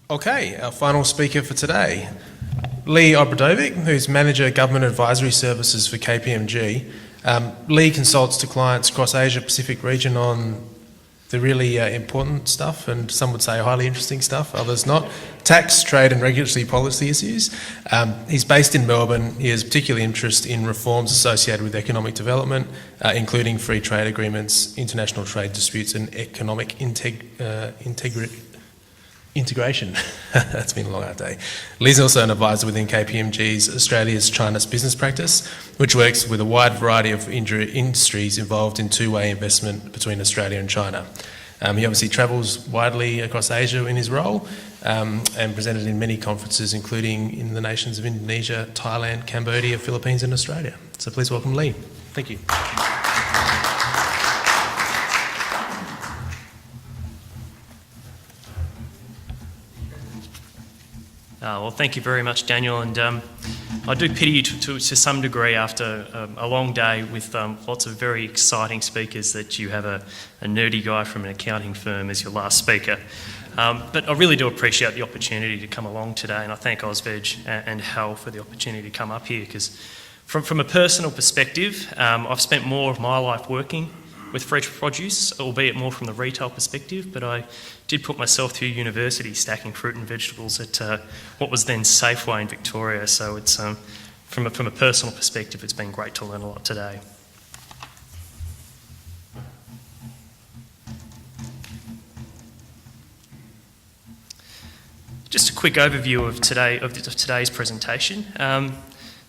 Okay, our final speaker for today, Leigh Obradovic, who's Manager Government Advisory Services for KPMG. Leigh consults to clients across Asia Pacific region on the really important stuff, and some would say highly interesting stuff, others not. Tax, trade and regulatory policy issues. He's based in Melbourne. He has particular interest in reforms associated with economic development, including free trade agreements, international trade disputes and economic integration. That's been a long hard day. Leigh's also an advisor within KPMG's Australia's China's business practice, which works with a wide variety of industries involved in two-way investment between Australia and China. He obviously travels widely across Asia in his role and presented in many conferences, including in the nations of Indonesia, Thailand, Cambodia, Philippines and Australia. So please welcome Leigh. Thank you. Well, thank you very much, Daniel, and I do pity you to some degree after a long day with lots of very exciting speakers that you have a nerdy guy from an accounting firm as your last speaker. But I really do appreciate the opportunity to come along today, and I thank AusVeg and Hal for the opportunity to come up here, because from a personal perspective, I've spent more of my life working with fresh produce, albeit more from the retail perspective, but I did put myself through university stacking fruit and vegetables at what was then Safeway in Victoria, so it's from a personal perspective, it's been great to learn a lot today. Just a quick overview of today's presentation.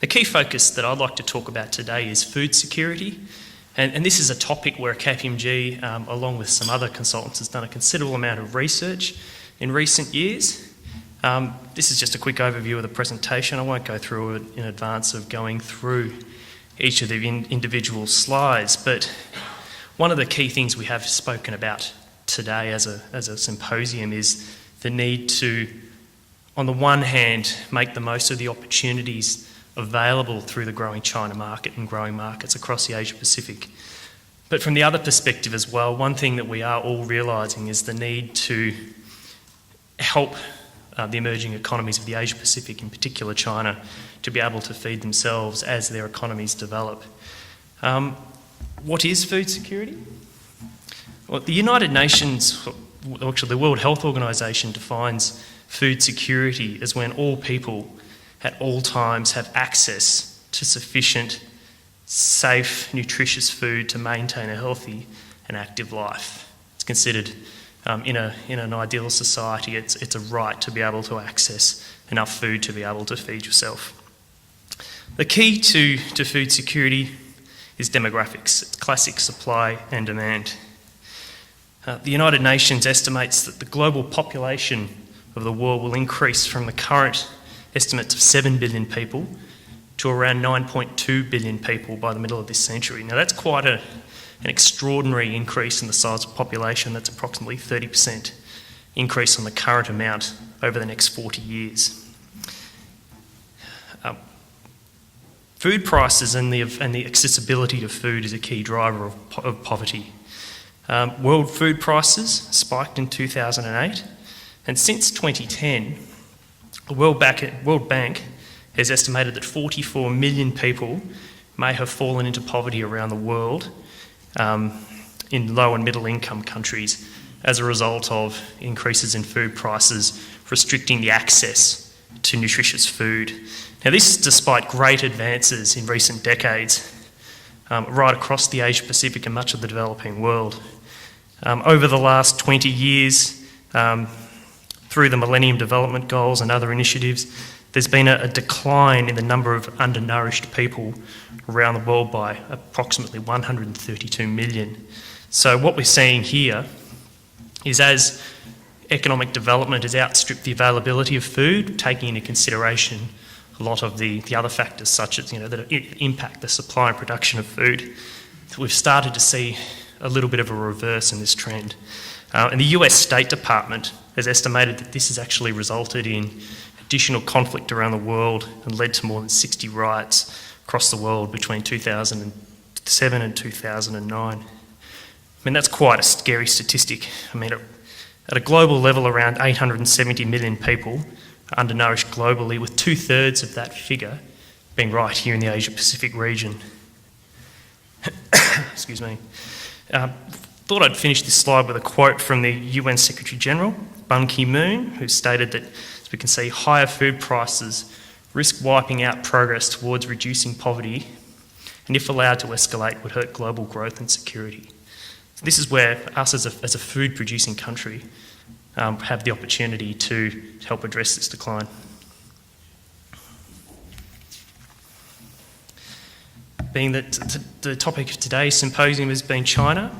The key focus that I'd like to talk about today is food security. And this is a topic where KPMG, along with some other consultants, has done a considerable amount of research in recent years. This is just a quick overview of the presentation. I won't go through it in advance of going through each of the individual slides, but one of the key things we have spoken about today as a symposium is the need to, on the one hand, make the most of the opportunities available through the growing China market and growing markets across the Asia Pacific. But from the other perspective as well, one thing that we are all realising is the need to help the emerging economies of the Asia Pacific, in particular China, to be able to feed themselves as their economies develop. What is food security? Well, the United Nations, actually the World Health Organization, defines food security as when all people at all times have access to sufficient, safe, nutritious food to maintain a healthy and active life. It's considered, in an ideal society, it's a right to be able to access enough food to be able to feed yourself. The key to food security is demographics. It's classic supply and demand. The United Nations estimates that the global population of the world will increase from the current estimates of 7 billion people to around 9.2 billion people by the middle of this century. Now that's quite an extraordinary increase in the size of population. That's approximately 30% increase on the current amount over the next 40 years. Food prices and the accessibility to food is a key driver of poverty. World food prices spiked in 2008, and since 2010, the World Bank has estimated that 44 million people may have fallen into poverty around the world in low and middle income countries as a result of increases in food prices restricting the access to nutritious food. Now this is despite great advances in recent decades right across the Asia Pacific and much of the developing world. Over the last 20 years, through the Millennium Development Goals and other initiatives, there's been a decline in the number of undernourished people around the world by approximately 132 million. So what we're seeing here is as economic development has outstripped the availability of food, taking into consideration a lot of the other factors such as that impact the supply and production of food, we've started to see a little bit of a reverse in this trend. And the US State Department has estimated that this has actually resulted in additional conflict around the world and led to more than 60 riots across the world between 2007 and 2009. I mean, that's quite a scary statistic. I mean, At a global level, around 870 million people are undernourished globally, with 2/3 of that figure being right here in the Asia-Pacific region. Excuse me. Thought I'd finish this slide with a quote from the UN Secretary-General, Ban Ki-moon, who stated that, as we can see, higher food prices risk wiping out progress towards reducing poverty, and if allowed to escalate, would hurt global growth and security. So this is where us as a food-producing country have the opportunity to help address this decline. Being that the topic of today's symposium has been China,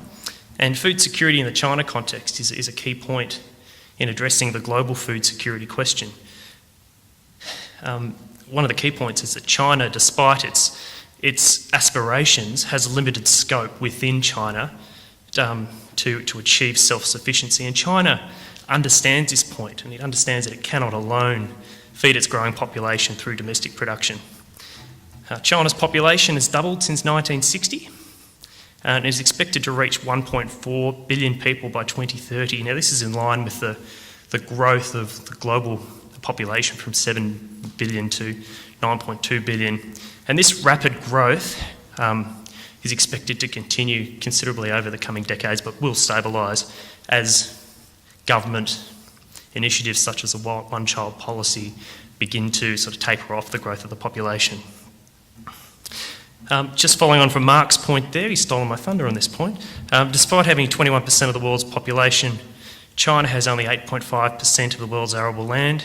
and food security in the China context is a key point in addressing the global food security question. One of the key points is that China, despite its aspirations, has limited scope within China to achieve self-sufficiency. And China understands this point, and it understands that it cannot alone feed its growing population through domestic production. China's population has doubled since 1960 and is expected to reach 1.4 billion people by 2030. Now, this is in line with the growth of the global population from 7 billion to 9.2 billion. And this rapid growth is expected to continue considerably over the coming decades, but will stabilise as government initiatives such as the one-child policy begin to sort of taper off the growth of the population. Just following on from Mark's point there, he's stolen my thunder on this point. Despite having 21% of the world's population, China has only 8.5% of the world's arable land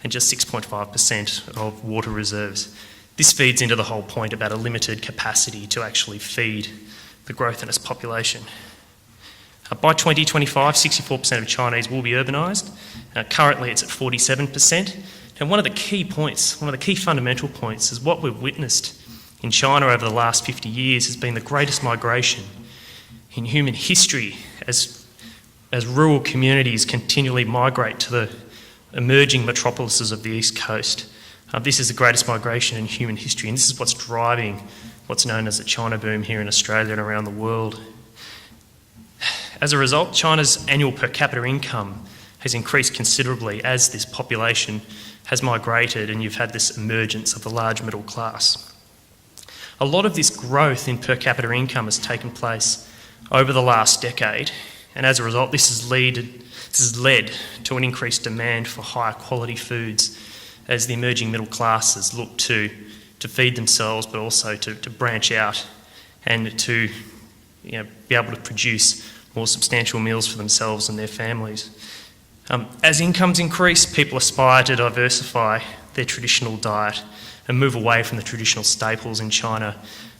and just 6.5% of water reserves. This feeds into the whole point about a limited capacity to actually feed the growth in its population. By 2025, 64% of Chinese will be urbanised. Currently, it's at 47%. And one of the key points, one of the key fundamental points, is what we've witnessed in China over the last 50 years has been the greatest migration in human history as rural communities continually migrate to the emerging metropolises of the East Coast. This is the greatest migration in human history, and this is what's driving what's known as the China boom here in Australia and around the world. As a result, China's annual per capita income has increased considerably as this population has migrated and you've had this emergence of the large middle class. A lot of this growth in per capita income has taken place over the last decade, and as a result, this has led to an increased demand for higher quality foods as the emerging middle classes look to feed themselves, but also to branch out and to be able to produce more substantial meals for themselves and their families. As incomes increase, people aspire to diversify their traditional diet and move away from the traditional staples in China,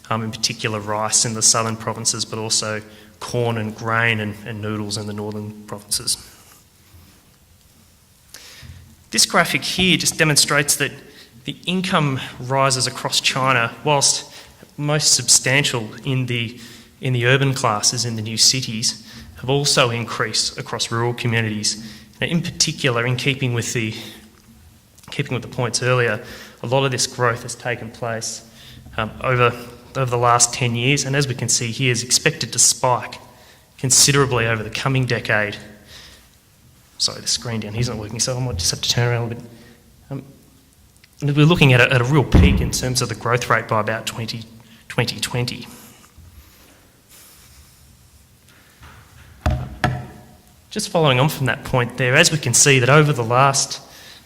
in particular rice in the southern provinces, but also corn and grain and noodles in the northern provinces. This graphic here just demonstrates that the income rises across China, whilst most substantial in the urban classes in the new cities, have also increased across rural communities. Now, in particular, in keeping with the points earlier, a lot of this growth has taken place over the last 10 years, and as we can see here, is expected to spike considerably over the coming decade. Sorry, the screen down here isn't working, so I might just have to turn around a bit. And we're looking at a real peak in terms of the growth rate by about 2020. Just following on from that point there, as we can see that over the last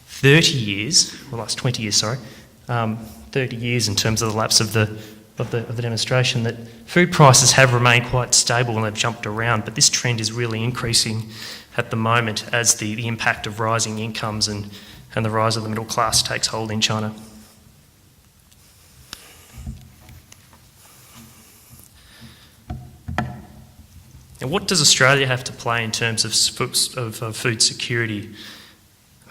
30 years, 30 years in terms of the lapse of the demonstration, that food prices have remained quite stable and they've jumped around, but this trend is really increasing at the moment as the impact of rising incomes and the rise of the middle class takes hold in China. Now, what does Australia have to play in terms of food security?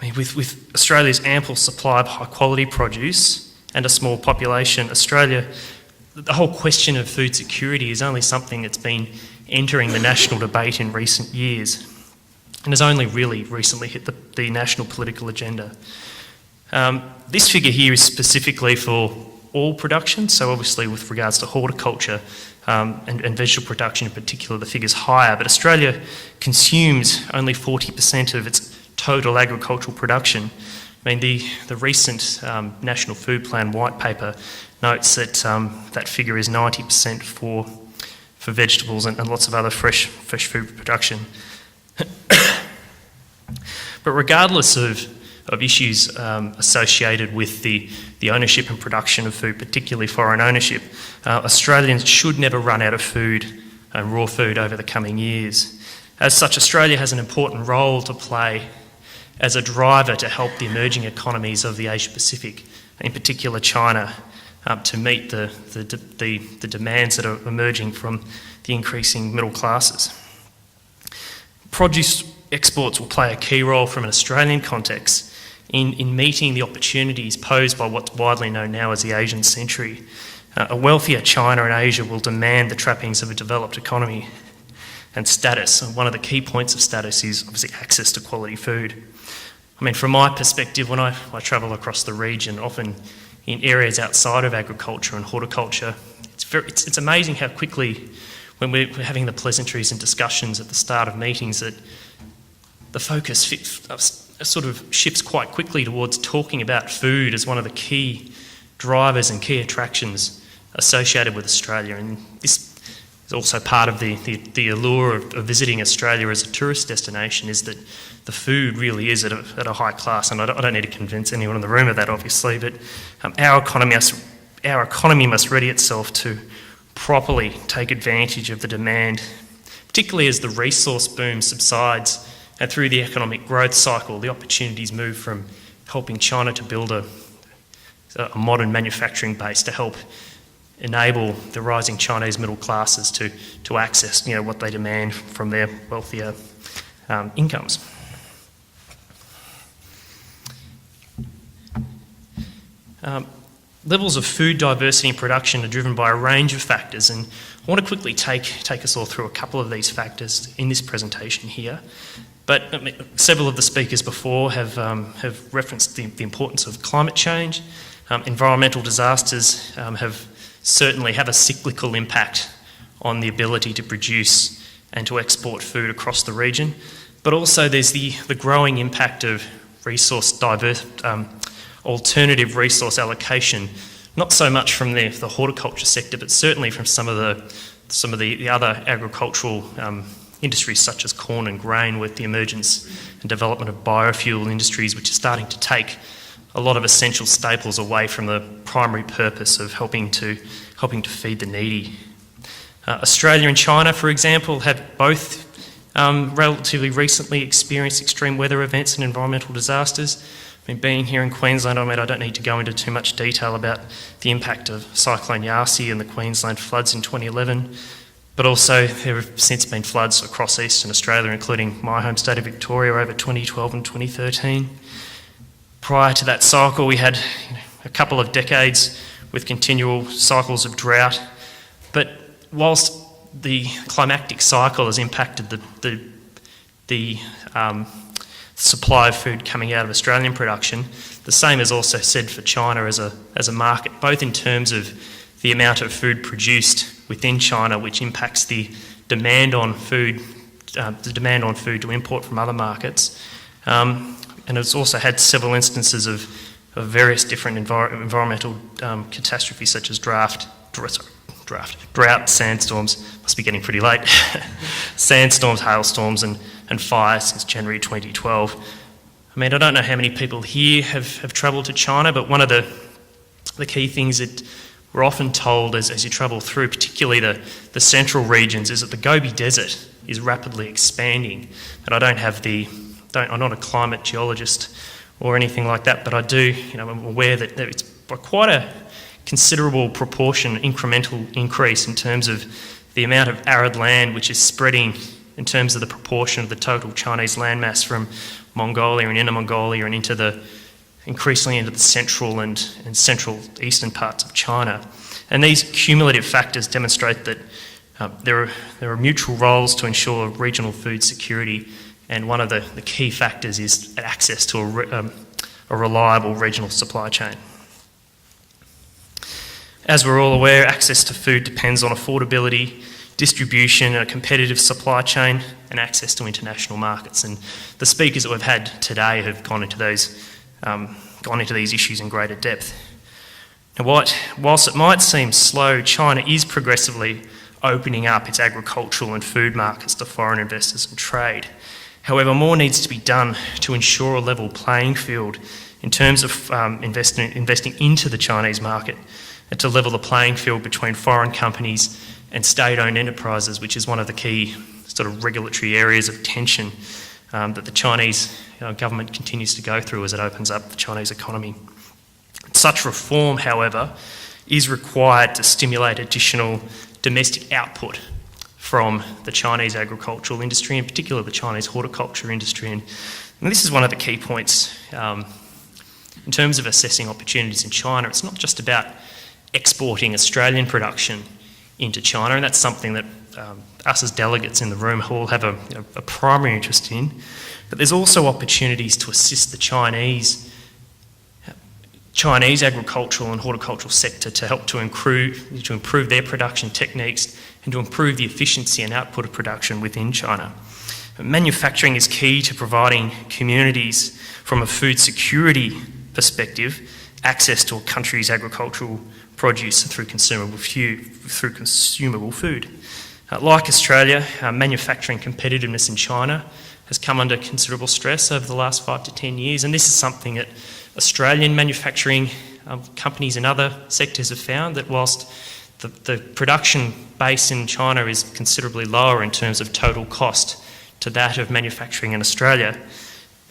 I mean, with Australia's ample supply of high-quality produce and a small population, Australia, the whole question of food security is only something that's been entering the national debate in recent years and has only really recently hit the national political agenda. This figure here is specifically for all production. So obviously with regards to horticulture and vegetable production in particular, the figure's higher. But Australia consumes only 40% of its total agricultural production. I mean, the recent National Food Plan white paper notes that that figure is 90% for vegetables and lots of other fresh food production. But regardless of issues associated with the ownership and production of food, particularly foreign ownership, Australians should never run out of food and raw food over the coming years. As such, Australia has an important role to play as a driver to help the emerging economies of the Asia Pacific, in particular China, to meet the demands that are emerging from the increasing middle classes. Produce exports will play a key role from an Australian context in meeting the opportunities posed by what's widely known now as the Asian century. A wealthier China and Asia will demand the trappings of a developed economy and status. And one of the key points of status is obviously access to quality food. I mean, from my perspective, when I travel across the region, often in areas outside of agriculture and horticulture, it's amazing how quickly, when we're having the pleasantries and discussions at the start of meetings, that the focus sort of shifts quite quickly towards talking about food as one of the key drivers and key attractions associated with Australia. And this is also part of the allure of visiting Australia as a tourist destination, is that the food really is at a high class. And I don't need to convince anyone in the room of that, obviously, but our economy must ready itself to properly take advantage of the demand, particularly as the resource boom subsides. And through the economic growth cycle, the opportunities move from helping China to build a modern manufacturing base to help enable the rising Chinese middle classes to access what they demand from their wealthier incomes. Levels of food diversity and production are driven by a range of factors, and I want to quickly take us all through a couple of these factors in this presentation here. But several of the speakers before have referenced the importance of climate change. Environmental disasters certainly have a cyclical impact on the ability to produce and to export food across the region. But also there's the growing impact of alternative resource allocation, not so much from the horticulture sector, but certainly from some of the other agricultural industries such as corn and grain, with the emergence and development of biofuel industries, which are starting to take a lot of essential staples away from the primary purpose of helping to feed the needy. Australia and China, for example, have both relatively recently experienced extreme weather events and environmental disasters. I mean, being here in Queensland, I don't need to go into too much detail about the impact of Cyclone Yasi and the Queensland floods in 2011, but also there have since been floods across eastern Australia, including my home state of Victoria, over 2012 and 2013. Prior to that cycle, we had a couple of decades with continual cycles of drought, but whilst the climactic cycle has impacted the supply of food coming out of Australian production, the same is also said for China as a market, both in terms of the amount of food produced within China, which impacts the demand on food to import from other markets, and it's also had several instances of various different environmental catastrophes, such as drought, sandstorms, must be getting pretty late, sandstorms, hailstorms, and fires since January 2012. I mean, I don't know how many people here have travelled to China, but one of the key things that we're often told as you travel through, particularly the central regions, is that the Gobi Desert is rapidly expanding. And I'm not a climate geologist or anything like that, but I'm aware that it's by quite a considerable proportion, incremental increase in terms of the amount of arid land which is spreading in terms of the proportion of the total Chinese landmass from Mongolia and Inner Mongolia and increasingly into the central and central eastern parts of China. And these cumulative factors demonstrate that there are mutual roles to ensure regional food security, and one of the key factors is access to a reliable regional supply chain. As we're all aware, access to food depends on affordability, distribution, a competitive supply chain, and access to international markets. And the speakers that we've had today have gone into these issues in greater depth. Now, whilst it might seem slow, China is progressively opening up its agricultural and food markets to foreign investors and trade. However, more needs to be done to ensure a level playing field in terms of investing into the Chinese market and to level the playing field between foreign companies and state-owned enterprises, which is one of the key sort of regulatory areas of tension that the Chinese government continues to go through as it opens up the Chinese economy. Such reform, however, is required to stimulate additional domestic output from the Chinese agricultural industry, in particular the Chinese horticulture industry. And this is one of the key points in terms of assessing opportunities in China. It's not just about exporting Australian production into China, and that's something that us as delegates in the room all have a primary interest in, but there's also opportunities to assist the Chinese agricultural and horticultural sector to help to improve their production techniques and to improve the efficiency and output of production within China. Manufacturing is key to providing communities, from a food security perspective, access to a country's agricultural produce through consumable food. Like Australia, manufacturing competitiveness in China has come under considerable stress over the last 5 to 10 years, and this is something that Australian manufacturing companies and other sectors have found, that whilst the production base in China is considerably lower in terms of total cost to that of manufacturing in Australia,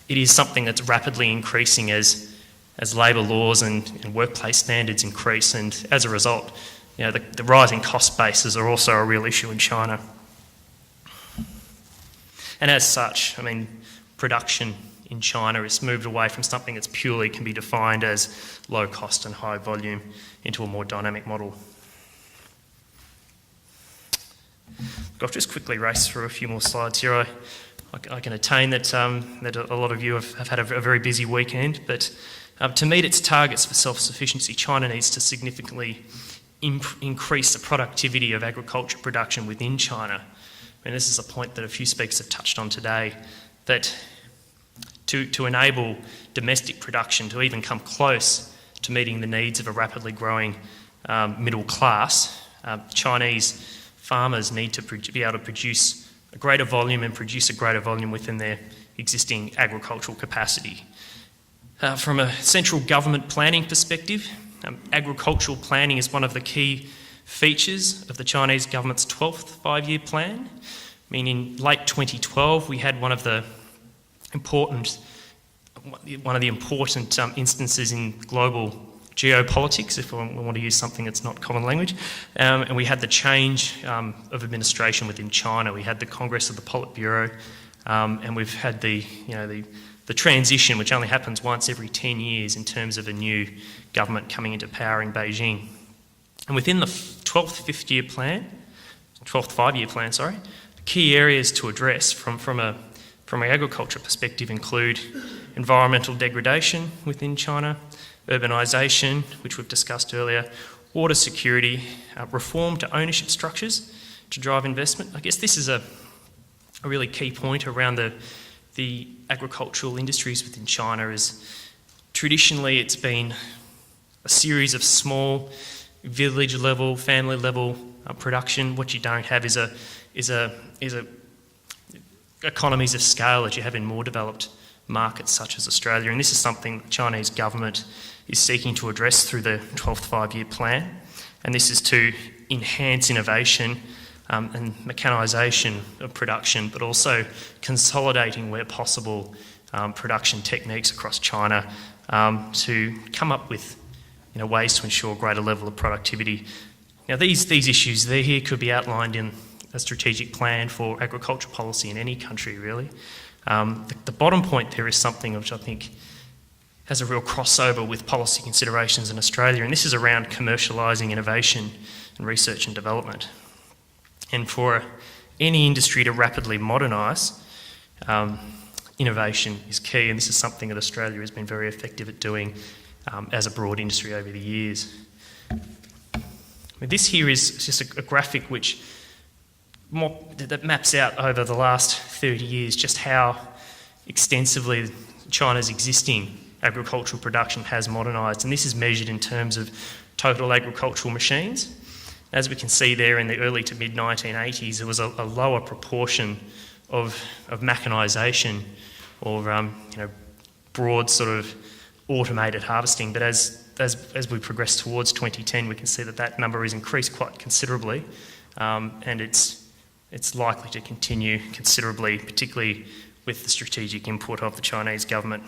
it is something that's rapidly increasing as labour laws and workplace standards increase, and as a result, the rising cost bases are also a real issue in China. And as such, production in China has moved away from something that's purely can be defined as low cost and high volume into a more dynamic model. I'll just quickly race through a few more slides here. I can attain that a lot of you have had a very busy weekend, but to meet its targets for self-sufficiency, China needs to significantly increase the productivity of agriculture production within China. And this is a point that a few speakers have touched on today, that to enable domestic production to even come close to meeting the needs of a rapidly growing middle class, Chinese farmers need to be able to produce a greater volume and produce a greater volume within their existing agricultural capacity. From a central government planning perspective, agricultural planning is one of the key features of the Chinese government's 12th five-year plan. In late 2012, we had one of the important instances in global geopolitics, if we want to use something that's not common language, and we had the change of administration within China. We had the Congress of the Politburo, and we've had the transition, which only happens once every 10 years in terms of a new government coming into power in Beijing. And within the 12th five-year plan, the key areas to address from an agriculture perspective include environmental degradation within China, urbanisation, which we've discussed earlier, water security, reform to ownership structures to drive investment. I guess this is a really key point around the agricultural industries within China. Is traditionally it's been a series of small village level, family level production. What you don't have is economies of scale that you have in more developed markets such as Australia, and this is something the Chinese government is seeking to address through the 12th five-year plan, and this is to enhance innovation and mechanisation of production, but also consolidating where possible production techniques across China to come up with ways to ensure a greater level of productivity. Now these issues here could be outlined in a strategic plan for agriculture policy in any country really. The bottom point there is something which I think has a real crossover with policy considerations in Australia, and this is around commercialising innovation and research and development. And for any industry to rapidly modernise, innovation is key, and this is something that Australia has been very effective at doing as a broad industry over the years. This here is just a graphic that maps out over the last 30 years just how extensively China's existing agricultural production has modernised, and this is measured in terms of total agricultural machines. As we can see there, in the early to mid-1980s, there was a lower proportion of mechanisation or broad sort of automated harvesting, but as we progress towards 2010, we can see that number has increased quite considerably, and it's likely to continue considerably, particularly with the strategic input of the Chinese government.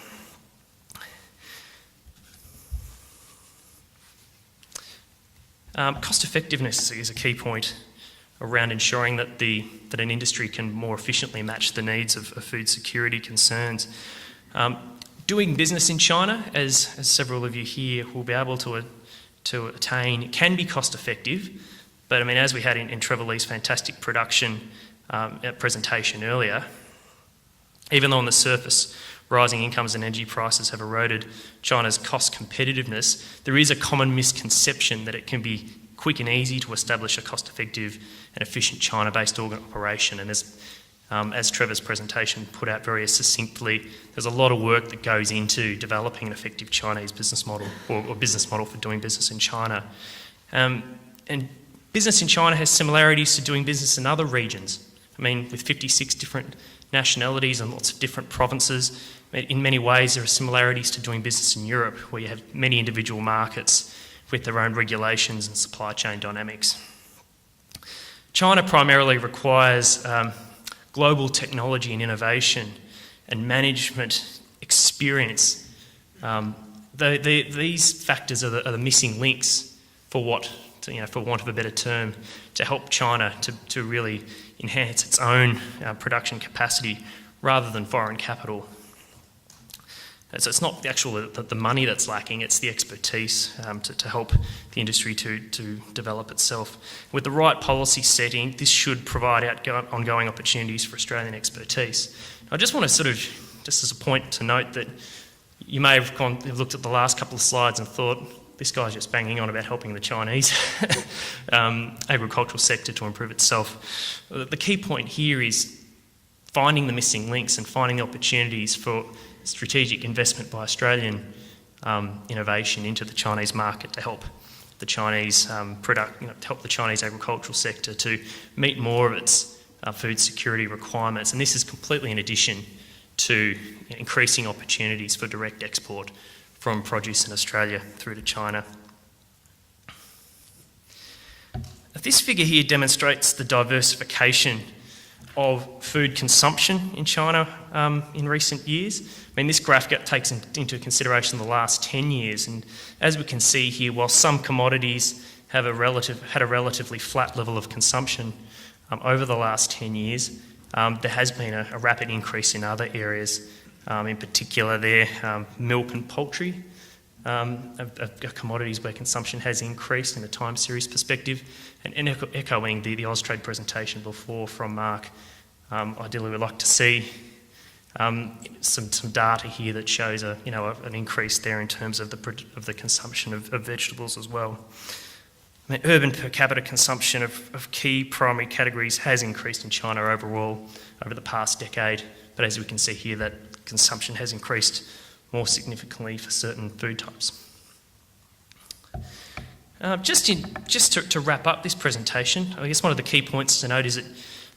Cost effectiveness is a key point around ensuring that an industry can more efficiently match the needs of food security concerns. Doing business in China, as several of you here will be able to attain, can be cost effective, but I mean, as we had in Trevor Lee's fantastic presentation earlier, even though on the surface rising incomes and energy prices have eroded China's cost competitiveness, there is a common misconception that it can be quick and easy to establish a cost-effective and efficient China-based operation. And as Trevor's presentation put out very succinctly, there's a lot of work that goes into developing an effective Chinese business model or business model for doing business in China. And business in China has similarities to doing business in other regions. I mean, with 56 different nationalities and lots of different provinces, in many ways there are similarities to doing business in Europe, where you have many individual markets with their own regulations and supply chain dynamics. China primarily requires global technology and innovation and management experience. These factors are the missing links for want of a better term, to help China to really enhance its own production capacity rather than foreign capital. So it's not the money that's lacking, it's the expertise to help the industry to develop itself. With the right policy setting, this should provide ongoing opportunities for Australian expertise. I just want to just as a point to note that you may have looked at the last couple of slides and thought, this guy's just banging on about helping the Chinese agricultural sector to improve itself. The key point here is finding the missing links and finding the opportunities for strategic investment by Australian innovation into the Chinese market to help the Chinese help the Chinese agricultural sector to meet more of its food security requirements. And this is completely in addition to increasing opportunities for direct export from produce in Australia through to China. This figure here demonstrates the diversification of food consumption in China in recent years. I mean, this graph takes into consideration the last 10 years, and as we can see here, while some commodities had a relatively flat level of consumption over the last 10 years, there has been a rapid increase in other areas. In particular there, milk and poultry are commodities where consumption has increased in a time series perspective. And echoing the Austrade presentation before from Mark, ideally we'd like to see some data here that shows an increase there in terms of the consumption of vegetables as well. I mean, urban per capita consumption of key primary categories has increased in China overall over the past decade, but as we can see here, that consumption has increased more significantly for certain food types. Just to wrap up this presentation, I guess one of the key points to note is that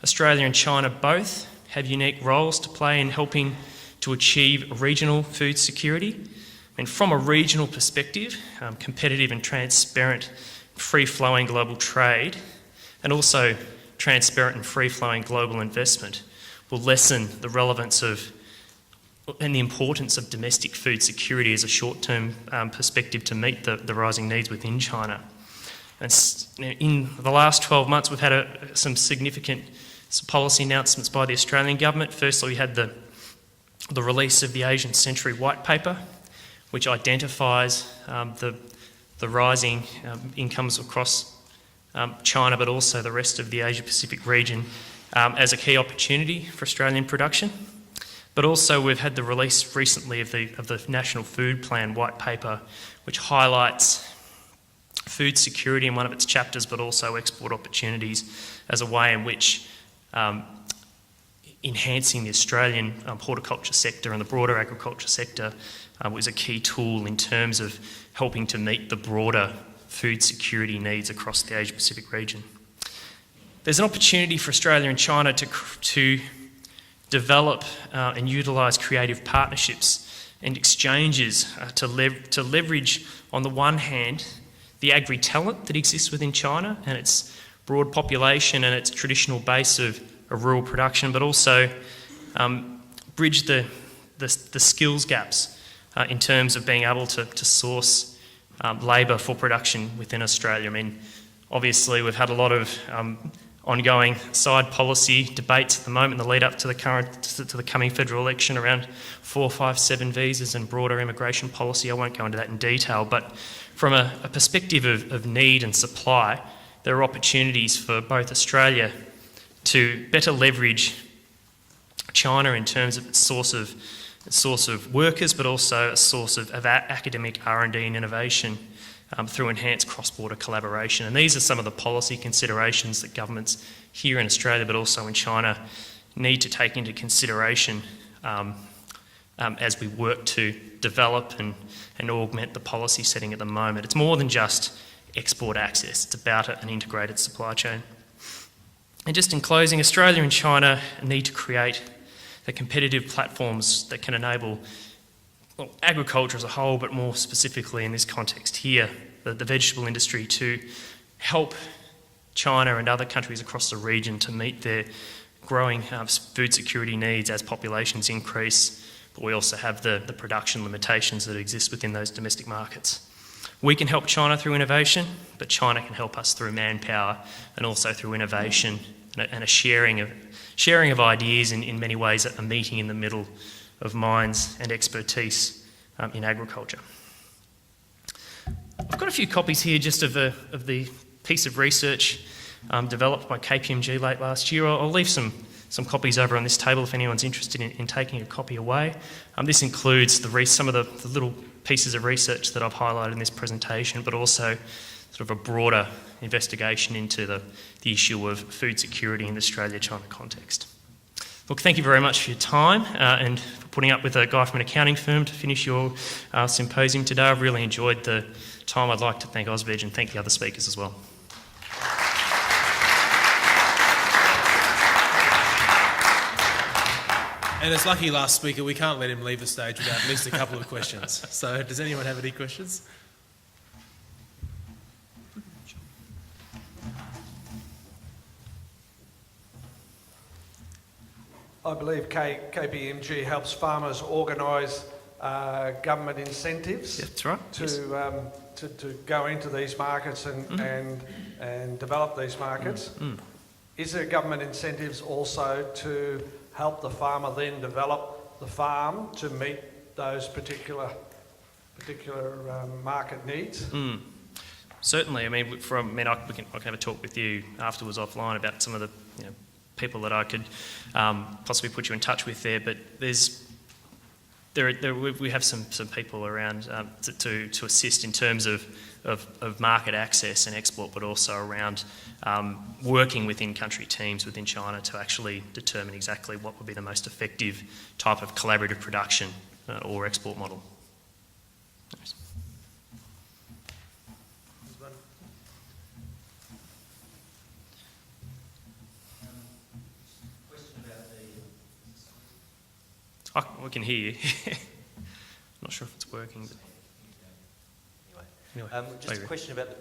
Australia and China both have unique roles to play in helping to achieve regional food security. And from a regional perspective, competitive and transparent, free-flowing global trade, and also transparent and free-flowing global investment will lessen the relevance of and the importance of domestic food security as a short-term perspective to meet the rising needs within China. And in the last 12 months, we've had some significant policy announcements by the Australian government. Firstly, we had the release of the Asian Century White Paper, which identifies the rising incomes across China, but also the rest of the Asia-Pacific region as a key opportunity for Australian production. But also we've had the release recently of the National Food Plan White Paper, which highlights food security in one of its chapters, but also export opportunities as a way in which enhancing the Australian horticulture sector and the broader agriculture sector was a key tool in terms of helping to meet the broader food security needs across the Asia-Pacific region. There's an opportunity for Australia and China to develop and utilise creative partnerships and exchanges to leverage, on the one hand, the agri-talent that exists within China and its broad population and its traditional base of rural production, but also bridge the skills gaps in terms of being able to source labour for production within Australia. I mean, obviously we've had a lot of ongoing side policy debates at the moment, the lead up to the coming federal election around 457 visas and broader immigration policy. I won't go into that in detail, but from a perspective of need and supply, there are opportunities for both Australia to better leverage China in terms of its source of workers, but also a source of academic R&D and innovation through enhanced cross-border collaboration. And these are some of the policy considerations that governments here in Australia, but also in China, need to take into consideration as we work to develop and augment the policy setting at the moment. It's more than just export access, it's about an integrated supply chain. And just in closing, Australia and China need to create the competitive platforms that can enable agriculture as a whole, but more specifically in this context here, the vegetable industry, to help China and other countries across the region to meet their growing food security needs as populations increase, but we also have the production limitations that exist within those domestic markets. We can help China through innovation, but China can help us through manpower and also through innovation and a sharing of ideas in many ways, a meeting in the middle of minds and expertise in agriculture. I've got a few copies here just of the piece of research developed by KPMG late last year. I'll leave some copies over on this table if anyone's interested in taking a copy away. This includes some of the little pieces of research that I've highlighted in this presentation, but also sort of a broader investigation into the issue of food security in the Australia-China context. Look, thank you very much for your time and for putting up with a guy from an accounting firm to finish your symposium today. I've really enjoyed the time. I'd like to thank Ausveg and thank the other speakers as well. And as lucky last speaker, we can't let him leave the stage without at least a couple of questions. So does anyone have any questions? I believe KPMG helps farmers organise government incentives. That's right. To go into these markets and develop these markets. Is there government incentives also to help the farmer then develop the farm to meet those particular market needs? Certainly. I mean, I can have a talk with you afterwards offline about some of the people that I could possibly put you in touch with there. But we have some people around to assist in terms of market access and export, but also around working within country teams within China to actually determine exactly what would be the most effective type of collaborative production or export model. Thanks. We can hear you. Not sure if it's working. But anyway, just a question about the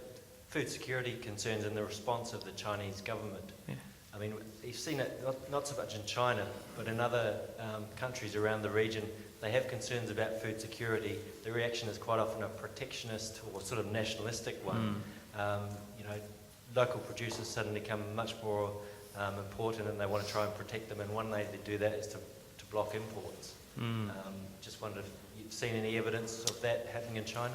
food security concerns and the response of the Chinese government. Yeah. I mean, you've seen it not so much in China, but in other countries around the region. They have concerns about food security. The reaction is quite often a protectionist or sort of nationalistic one. Local producers suddenly become much more important, and they want to try and protect them. And one way they do that is to block imports. Just wondered if you've seen any evidence of that happening in China?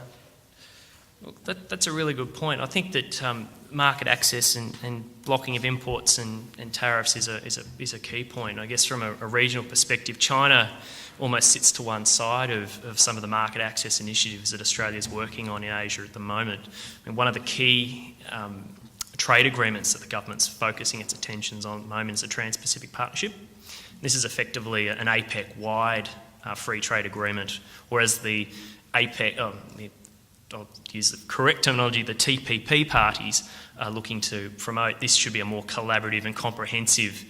Well, that's a really good point. I think that market access and blocking of imports and tariffs is a key point. I guess from a regional perspective, China almost sits to one side of some of the market access initiatives that Australia is working on in Asia at the moment. I mean, one of the key trade agreements that the government's focusing its attentions on at the moment is the Trans-Pacific Partnership. This is effectively an APEC-wide free trade agreement, whereas the APEC, I'll use the correct terminology, the TPP parties are looking to promote this should be a more collaborative and comprehensive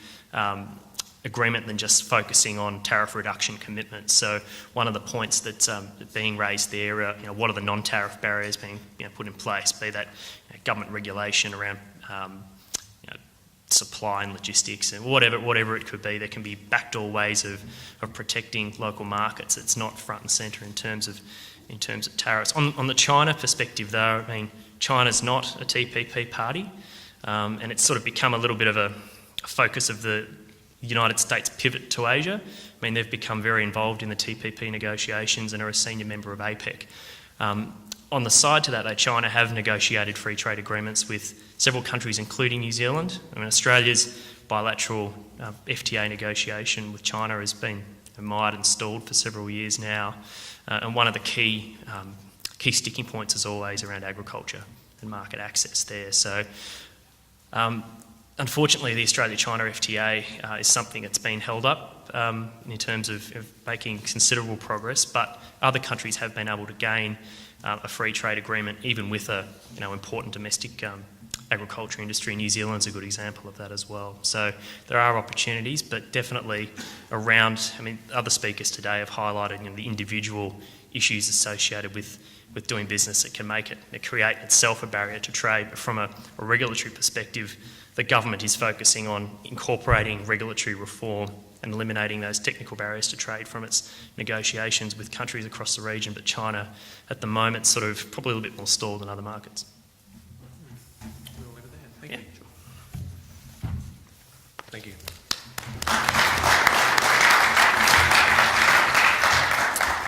agreement than just focusing on tariff reduction commitments. So one of the points that's being raised there, what are the non-tariff barriers being put in place, be that government regulation around supply and logistics and whatever it could be. There can be backdoor ways of protecting local markets. It's not front and centre in terms of tariffs. On the China perspective, though, I mean, China's not a TPP party, and it's sort of become a little bit of a focus of the United States pivot to Asia. I mean, they've become very involved in the TPP negotiations and are a senior member of APEC. On the side to that, though, China have negotiated free trade agreements with several countries, including New Zealand. I mean, Australia's bilateral FTA negotiation with China has been mired and stalled for several years now. And one of the key sticking points is always around agriculture and market access there. So, unfortunately, the Australia-China FTA is something that's been held up in terms of making considerable progress, but other countries have been able to gain a free trade agreement, even with a important domestic agriculture industry. New Zealand's a good example of that as well. So there are opportunities, but definitely around, I mean, other speakers today have highlighted the individual issues associated with doing business that can create itself a barrier to trade. But from a regulatory perspective, the government is focusing on incorporating regulatory reform and eliminating those technical barriers to trade from its negotiations with countries across the region. But China, at the moment, sort of probably a little bit more stalled than other markets. We'll leave it there. Thank you. Sure. Thank you.